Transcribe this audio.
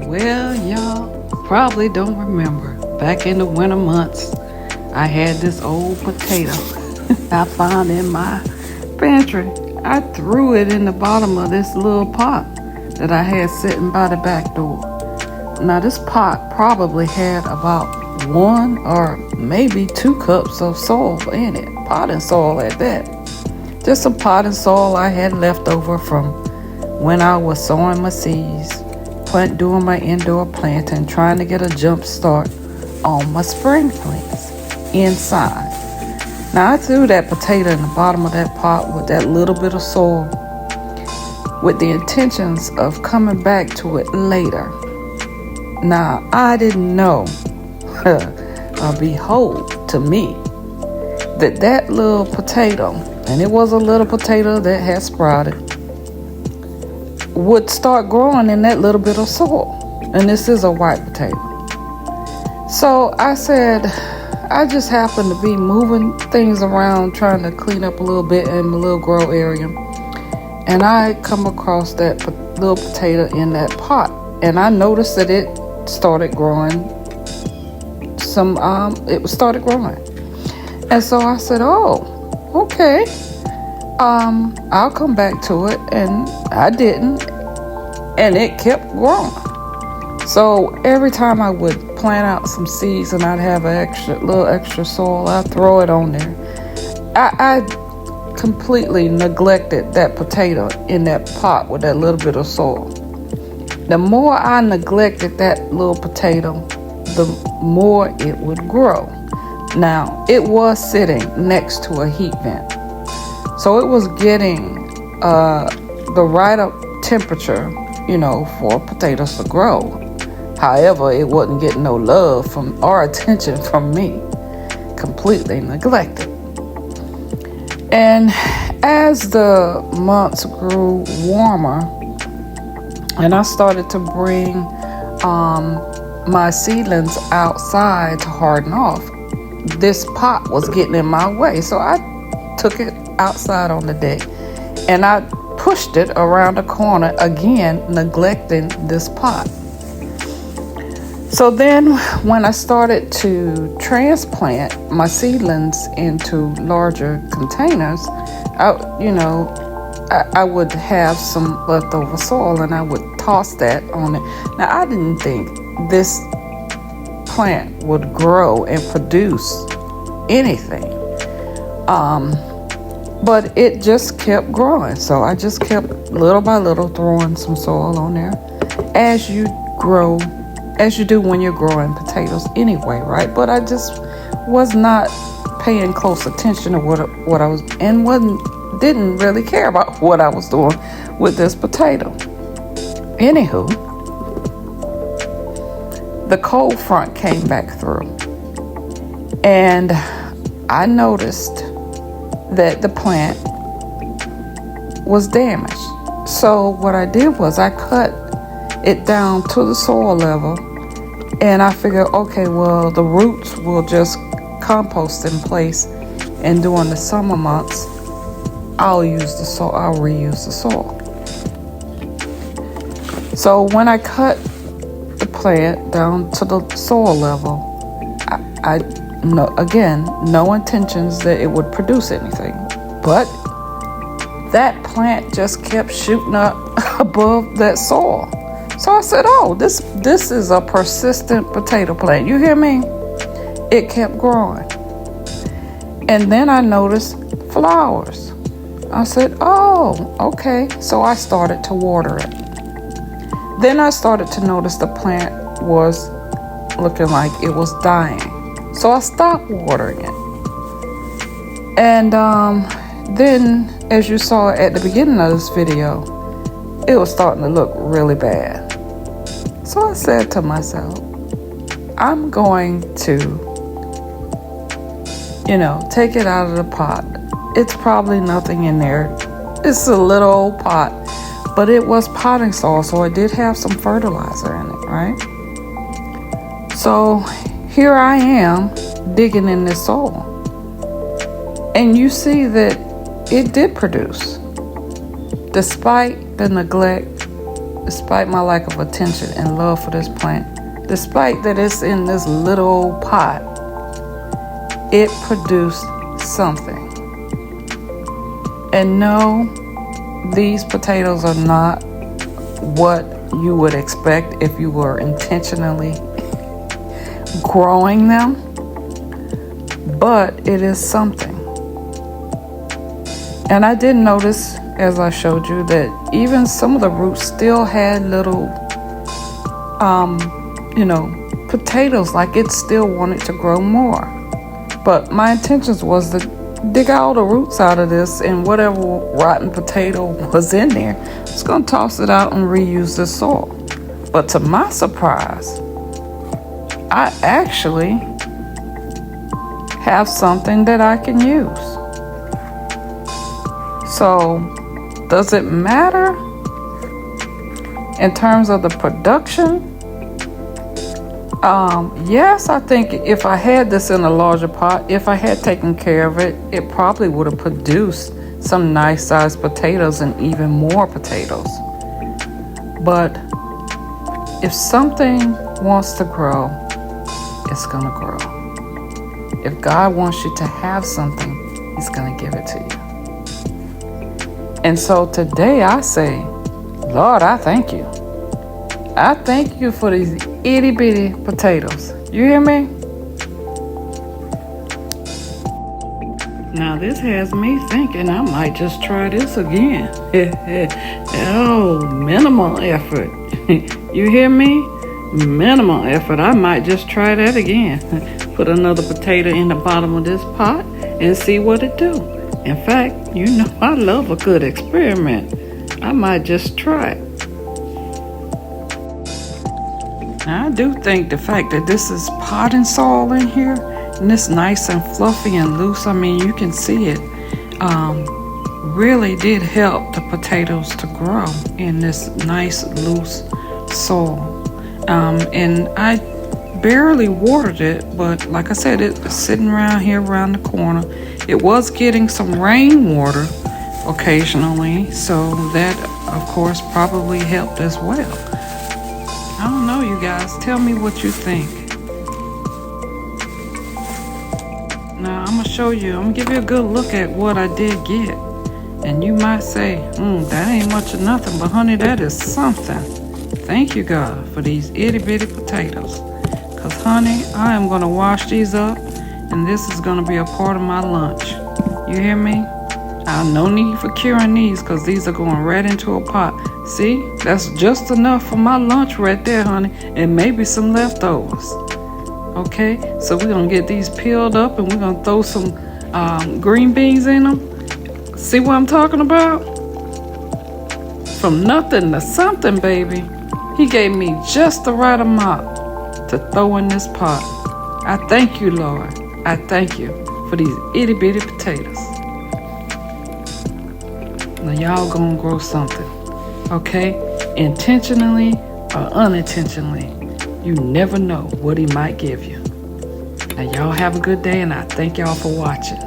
Well, y'all probably don't remember. Back in the winter months, I had this old potato I found in my pantry. I threw it in the bottom of this little pot that I had sitting by the back door. Now, this pot probably had about 1 or maybe 2 cups of soil in it. Potting soil at that. Just some potting soil I had left over from when I was sowing my seeds, doing my indoor planting, trying to get a jump start on my spring plants inside. Now, I threw that potato in the bottom of that pot with that little bit of soil with the intentions of coming back to it later. Now, I didn't know, behold to me, that little potato, and it was a little potato that had sprouted, would start growing in that little bit of soil. And this is a white potato. So I said, I just happened to be moving things around, trying to clean up a little bit in my little grow area. And I come across that little potato in that pot. And I noticed that it started growing it started growing. And so I said, oh, okay. I'll come back to it, and I didn't, and it kept growing. So every time I would plant out some seeds and I'd have little extra soil, I'd throw it on there. I completely neglected that potato in that pot with that little bit of soil. The more I neglected that little potato, the more it would grow. Now, it was sitting next to a heat vent. So it was getting the right temperature, for potatoes to grow. However, it wasn't getting no love or attention from me. Completely neglected. And as the months grew warmer, and I started to bring my seedlings outside to harden off, this pot was getting in my way. So I took it outside on the deck, and I pushed it around the corner, again neglecting this pot. So then when I started to transplant my seedlings into larger containers, I would have some leftover soil, and I would toss that on it. Now, I didn't think this plant would grow and produce anything. But it just kept growing. So I just kept little by little throwing some soil on there, as you do when you're growing potatoes anyway, right? But I just was not paying close attention to what I was, and didn't really care about what I was doing with this potato. Anywho, the cold front came back through, and I noticed that the plant was damaged. So what I did was I cut it down to the soil level, and I figured, okay, well, the roots will just compost in place, and during the summer months I'll reuse the soil. So when I cut the plant down to the soil level, no intentions that it would produce anything, but that plant just kept shooting up above that soil. So I said, oh, this is a persistent potato plant. You hear me? It kept growing. And then I noticed flowers. I said, oh, okay. So I started to water it. Then I started to notice the plant was looking like it was dying. So I stopped watering it. And then, as you saw at the beginning of this video, it was starting to look really bad. So I said to myself, I'm going to, take it out of the pot. It's probably nothing in there. It's a little old pot, but it was potting soil, so it did have some fertilizer in it, right? So here I am digging in this soil, and you see that it did produce, despite the neglect despite my lack of attention and love for this plant, despite that it's in this little pot, it produced something. And no, these potatoes are not what you would expect if you were intentionally growing them, but it is something. And I did notice, as I showed you, that even some of the roots still had little, potatoes, like it still wanted to grow more. But my intentions was to dig all the roots out of this, and whatever rotten potato was in there, I was going to toss it out and reuse the soil. But to my surprise, I actually have something that I can use. So, does it matter in terms of the production? Yes, I think if I had this in a larger pot, if I had taken care of it, it probably would have produced some nice sized potatoes and even more potatoes. But if something wants to grow, it's gonna grow. If God wants you to have something, He's gonna give it to you. And so today I say, Lord, I thank you. I thank you for these itty bitty potatoes. You hear me? Now this has me thinking I might just try this again. Oh, minimal effort. You hear me? Minimal effort. I might just try that again. Put another potato in the bottom of this pot and see what it do. In fact, you know I love a good experiment. I might just try it. Now, I do think the fact that this is potting soil in here and it's nice and fluffy and loose, I mean, you can see it, really did help the potatoes to grow in this nice loose soil. And I barely watered it, but like I said, it was sitting around here around the corner. It was getting some rainwater occasionally, so that of course probably helped as well. I don't know, you guys, tell me what you think. Now I'm gonna show you, I'm gonna give you a good look at what I did get. And you might say, that ain't much of nothing, but honey, that is something. Thank you, God, for these itty bitty potatoes. Cause honey, I am gonna wash these up, and this is gonna be a part of my lunch. You hear me? No need for curing these, cause these are going right into a pot. See, that's just enough for my lunch right there, honey, and maybe some leftovers. Okay, so we're gonna get these peeled up, and we're gonna throw some green beans in them. See what I'm talking about? From nothing to something, baby. He gave me just the right amount to throw in this pot. I thank you, Lord. I thank you for these itty bitty potatoes. Now y'all gonna grow something, okay? Intentionally or unintentionally, you never know what He might give you. Now y'all have a good day, and I thank y'all for watching.